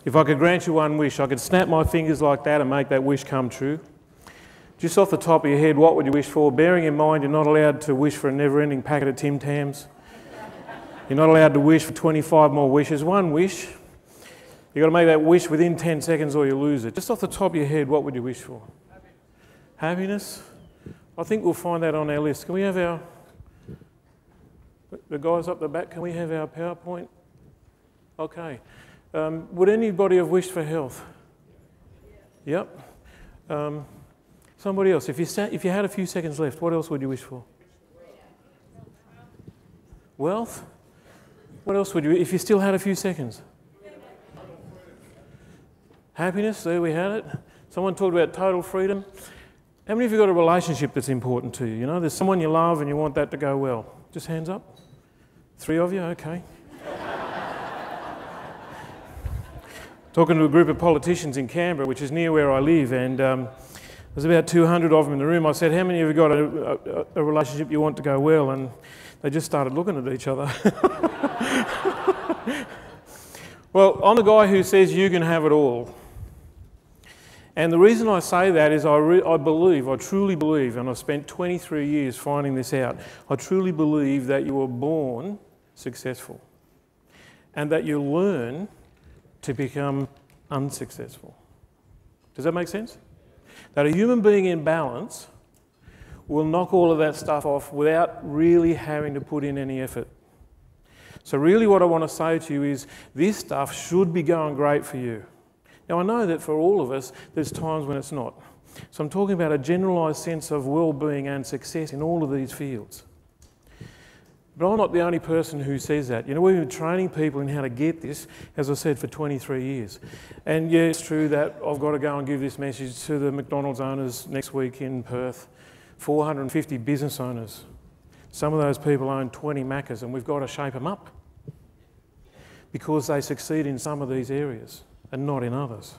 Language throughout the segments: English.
If I could grant you one wish, I could snap my fingers like that and make that wish come true. Just off the top of your head, what would you wish for? Bearing in mind you're not allowed to wish for a never-ending packet of Tim Tams. You're not allowed to wish for 25 more wishes. One wish. You've got to make that wish within 10 seconds or you lose it. Just off the top of your head, what would you wish for? Happiness? I think we'll find that on our list. Can we have our... The guys up the back, can we have our PowerPoint? Okay. Would anybody have wished for health? Yep. Somebody else. If you had a few seconds left, what else would you wish for? Wealth? What else would you... If you still had a few seconds? Happiness, there we had it. Someone talked about total freedom. How many of you got a relationship that's important to you? You know, there's someone you love and you want that to go well. Just hands up. 3 of you, okay. Talking to a group of politicians in Canberra, which is near where I live, and there's about 200 of them in the room. I said, how many of you got a relationship you want to go well? And they just started looking at each other. Well, I'm the guy who says you can have it all. And the reason I say that is I truly believe, and I've spent 23 years finding this out, I truly believe that you were born successful and that you learn to become unsuccessful. Does that make sense? That a human being in balance will knock all of that stuff off without really having to put in any effort. So really what I want to say to you is this stuff should be going great for you. Now I know that for all of us there's times when it's not. So I'm talking about a generalised sense of well-being and success in all of these fields. But I'm not the only person who says that. You know, we've been training people in how to get this, as I said, for 23 years. And yeah, it's true that I've got to go and give this message to the McDonald's owners next week in Perth. 450 business owners. Some of those people own 20 Maccas, and we've got to shape them up because they succeed in some of these areas and not in others.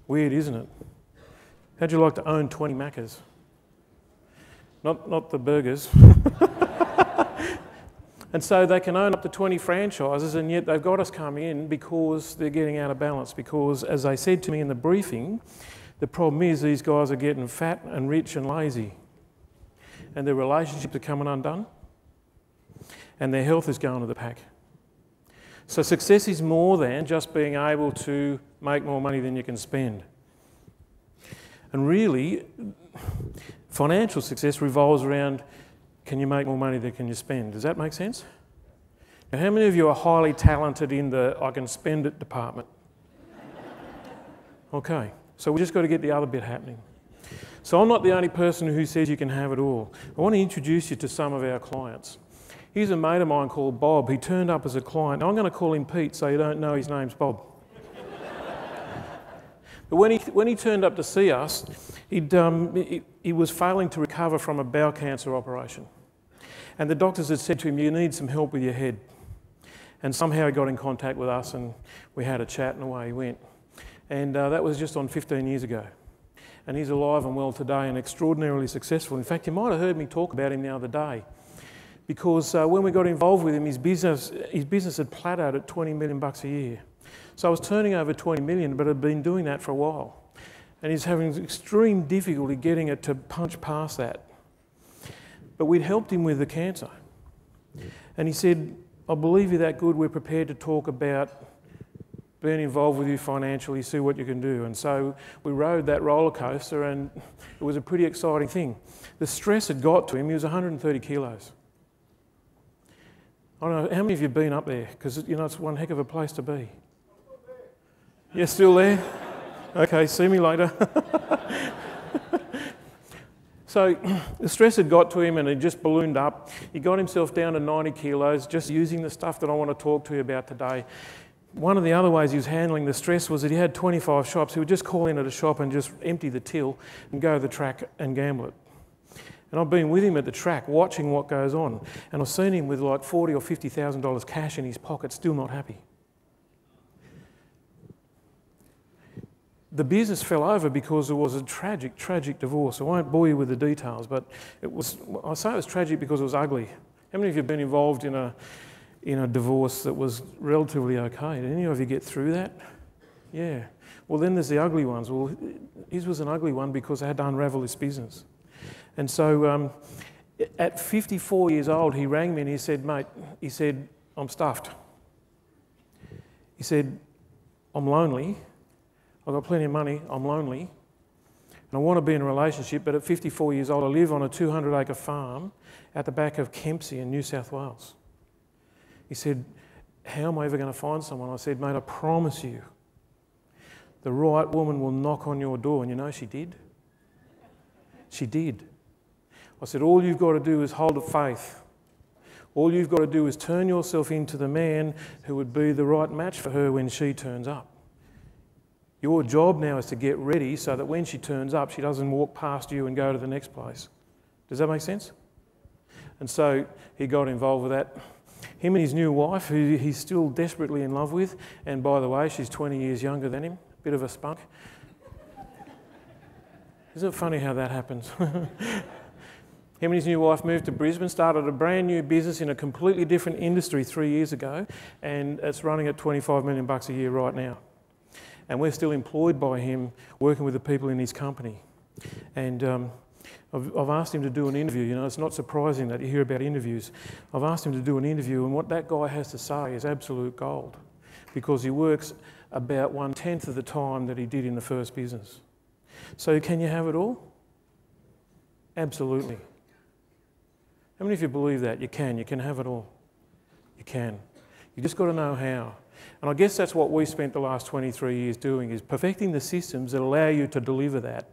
Weird, isn't it? How'd you like to own 20 Maccas? Not the burgers. And so they can own up to 20 franchises, and yet they've got us come in because they're getting out of balance. Because, as they said to me in the briefing, the problem is these guys are getting fat and rich and lazy. And their relationships are coming undone. And their health is going to the pack. So success is more than just being able to make more money than you can spend. And really, financial success revolves around, can you make more money than can you spend? Does that make sense? Now, how many of you are highly talented in the I can spend it department? Okay, so we've just got to get the other bit happening. So I'm not the only person who says you can have it all. I want to introduce you to some of our clients. Here's a mate of mine called Bob. He turned up as a client. I'm going to call him Pete so you don't know his name's Bob. But when he turned up to see us, he was failing to recover from a bowel cancer operation. And the doctors had said to him, you need some help with your head. And somehow he got in contact with us and we had a chat and away he went. And that was just on 15 years ago. And he's alive and well today and extraordinarily successful. In fact, you might have heard me talk about him the other day. Because when we got involved with him, his business had plateaued at $20 million a year. So I was turning over 20 million, but I'd been doing that for a while. And he's having extreme difficulty getting it to punch past that. But we'd helped him with the cancer. And he said, I believe you're that good, we're prepared to talk about being involved with you financially, see what you can do. And so we rode that roller coaster and it was a pretty exciting thing. The stress had got to him, he was 130 kilos. I don't know, how many of you have been up there? Because, you know, it's one heck of a place to be. You're still there? Okay, see me later. So the stress had got to him and it just ballooned up. He got himself down to 90 kilos just using the stuff that I want to talk to you about today. One of the other ways he was handling the stress was that he had 25 shops. He would just call in at a shop and just empty the till and go to the track and gamble it. And I've been with him at the track watching what goes on. And I've seen him with like $40,000 or $50,000 cash in his pocket, still not happy. The business fell over because there was a tragic, tragic divorce. I won't bore you with the details, but I say it was tragic because it was ugly. How many of you have been involved in in a divorce that was relatively okay. Did any of you get through that? Yeah. Well, then there's the ugly ones. Well, his was an ugly one because I had to unravel this business. And so at 54 years old, he rang me and he said, mate, he said, I'm stuffed. He said, I'm lonely. I've got plenty of money. I'm lonely. And I want to be in a relationship, but at 54 years old, I live on a 200-acre farm at the back of Kempsey in New South Wales. He said, how am I ever going to find someone? I said, mate, I promise you, the right woman will knock on your door. And you know she did? She did. I said, all you've got to do is hold faith. All you've got to do is turn yourself into the man who would be the right match for her when she turns up. Your job now is to get ready so that when she turns up, she doesn't walk past you and go to the next place. Does that make sense? And so he got involved with that. Him and his new wife, who he's still desperately in love with, and by the way, she's 20 years younger than him, bit of a spunk. Isn't it funny how that happens? Him and his new wife moved to Brisbane, started a brand new business in a completely different industry 3 years ago, and it's running at $25 million a year right now. And we're still employed by him, working with the people in his company. And I've asked him to do an interview. You know, it's not surprising that you hear about interviews. I've asked him to do an interview, and what that guy has to say is absolute gold, because he works about 1/10 of the time that he did in the first business. So can you have it all? Absolutely. How many of you believe that? You can have it all. You can. You just got to know how. And I guess that's what we spent the last 23 years doing, is perfecting the systems that allow you to deliver that.